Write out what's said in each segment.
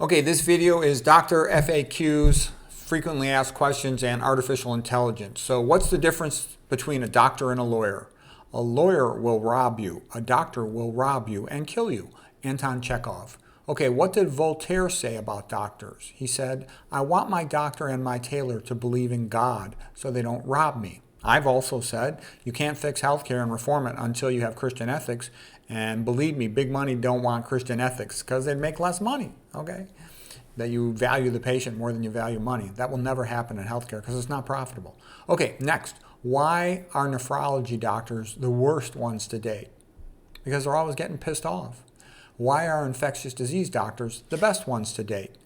Okay, this video is Dr. FAQs, frequently asked questions, and artificial intelligence. So what's the difference between a doctor and a lawyer? A lawyer will rob you. A doctor will rob you and kill you. Anton Chekhov. Okay, what did Voltaire say about doctors? He said, I want my doctor and my tailor to believe in God so they don't rob me. I've also said you can't fix healthcare and reform it until you have Christian ethics. And believe me, big money don't want Christian ethics because they'd make less money, okay? That you value the patient more than you value money. That will never happen in healthcare because it's not profitable. Okay, next. Why are nephrology doctors the worst ones to date? Because they're always getting pissed off. Why are infectious disease doctors the best ones to date?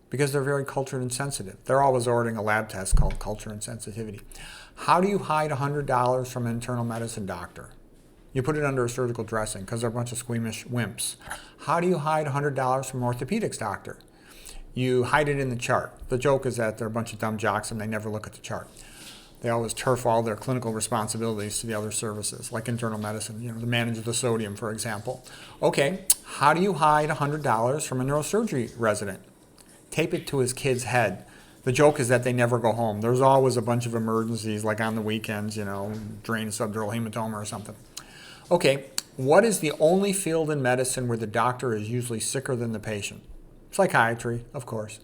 Because they're very cultured and sensitive. They're always ordering a lab test called culture and sensitivity. How do you hide $100 from an internal medicine doctor? You put it under a surgical dressing because they're a bunch of squeamish wimps. How do you hide $100 from an orthopedics doctor? You hide it in the chart. The joke is that they're a bunch of dumb jocks and they never look at the chart. They always turf all their clinical responsibilities to the other services, like internal medicine, to manage the sodium, for example. Okay, how do you hide $100 from a neurosurgery resident? Tape it to his kid's head. The joke is that they never go home. There's always a bunch of emergencies, like on the weekends, drain subdural hematoma or something. Okay, what is the only field in medicine where the doctor is usually sicker than the patient? Psychiatry, of course.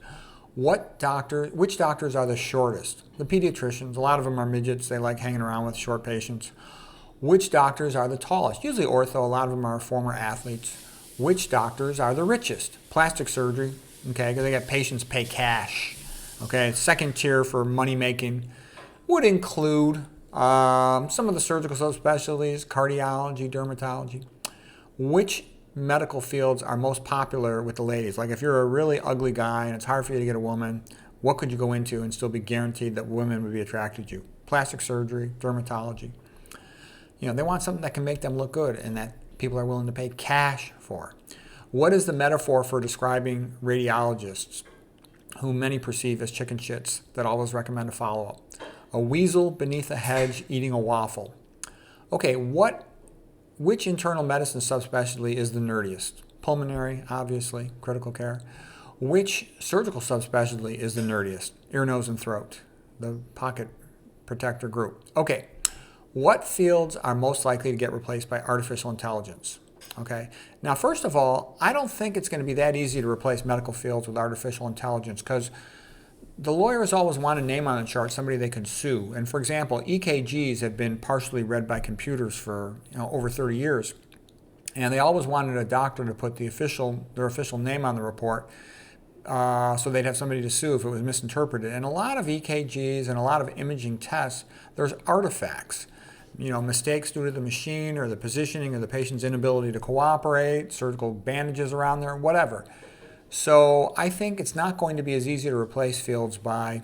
Which doctors are the shortest? The pediatricians. A lot of them are midgets. They like hanging around with short patients. Which doctors are the tallest? Usually ortho. A lot of them are former athletes. Which doctors are the richest? Plastic surgery, okay, because they got patients pay cash. Okay, second tier for money making would include some of the surgical subspecialties, cardiology, dermatology. Which medical fields are most popular with the ladies? Like if you're a really ugly guy and it's hard for you to get a woman, what could you go into and still be guaranteed that women would be attracted to you? Plastic surgery, dermatology. They want something that can make them look good and that people are willing to pay cash for. What is the metaphor for describing radiologists, whom many perceive as chicken shits that always recommend a follow-up? A weasel beneath a hedge eating a waffle. Okay, which internal medicine subspecialty is the nerdiest? Pulmonary, obviously, critical care. Which surgical subspecialty is the nerdiest? Ear, nose, and throat, the pocket protector group. Okay, what fields are most likely to get replaced by artificial intelligence? Okay, now first of all, I don't think it's going to be that easy to replace medical fields with artificial intelligence because the lawyers always want a name on the chart, somebody they can sue. And for example, EKGs have been partially read by computers for over 30 years. And they always wanted a doctor to put their official name on the report so they'd have somebody to sue if it was misinterpreted. And a lot of EKGs and a lot of imaging tests, there's artifacts. Mistakes due to the machine or the positioning or the patient's inability to cooperate, surgical bandages around there, whatever. So I think it's not going to be as easy to replace fields by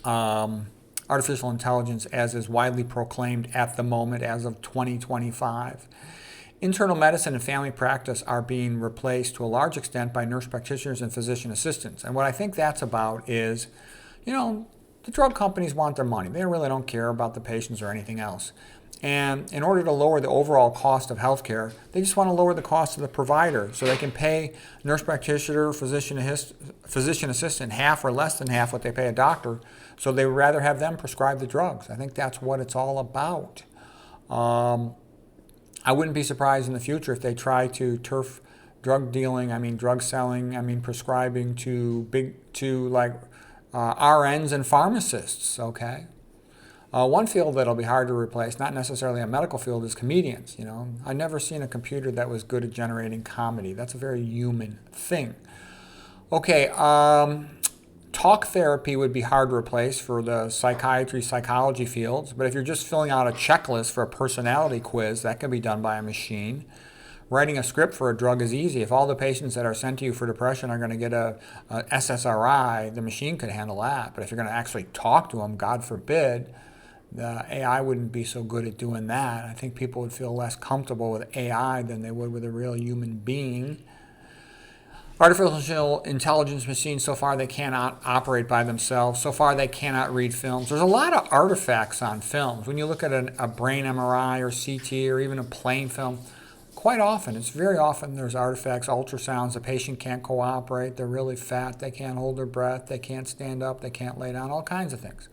artificial intelligence as is widely proclaimed at the moment as of 2025. Internal medicine and family practice are being replaced to a large extent by nurse practitioners and physician assistants. And what I think that's about is, the drug companies want their money. They really don't care about the patients or anything else. And in order to lower the overall cost of healthcare, they just want to lower the cost of the provider so they can pay nurse practitioner, physician assistant half or less than half what they pay a doctor. So they would rather have them prescribe the drugs. I think that's what it's all about. I wouldn't be surprised in the future if they try to turf drug dealing, drug selling, prescribing to RNs and pharmacists, okay? One field that'll be hard to replace, not necessarily a medical field, is comedians. I've never seen a computer that was good at generating comedy. That's a very human thing. Okay, talk therapy would be hard to replace for the psychiatry, psychology fields. But if you're just filling out a checklist for a personality quiz, that can be done by a machine. Writing a script for a drug is easy. If all the patients that are sent to you for depression are going to get a SSRI, the machine could handle that. But if you're going to actually talk to them, God forbid, the AI wouldn't be so good at doing that. I think people would feel less comfortable with AI than they would with a real human being. Artificial intelligence machines, so far they cannot operate by themselves. So far they cannot read films. There's a lot of artifacts on films. When you look at a brain MRI or CT or even a plain film, Quite often, it's very often there's artifacts, ultrasounds, the patient can't cooperate, they're really fat, they can't hold their breath, they can't stand up, they can't lay down, all kinds of things.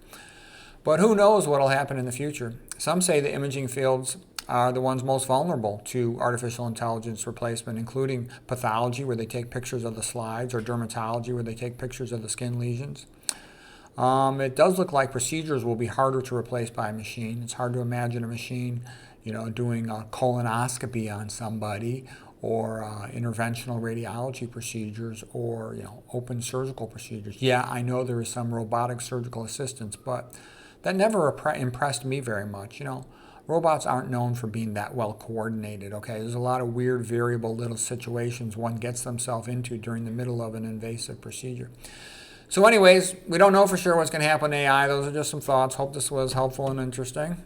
But who knows what will happen in the future? Some say the imaging fields are the ones most vulnerable to artificial intelligence replacement, including pathology, where they take pictures of the slides, or dermatology, where they take pictures of the skin lesions. It does look like procedures will be harder to replace by a machine. It's hard to imagine a machine, doing a colonoscopy on somebody, or interventional radiology procedures, or open surgical procedures. Yeah, I know there is some robotic surgical assistance, but that never impressed me very much. Robots aren't known for being that well coordinated, okay? There's a lot of weird, variable little situations one gets themselves into during the middle of an invasive procedure. So anyways, we don't know for sure what's going to happen in AI. Those are just some thoughts. Hope this was helpful and interesting.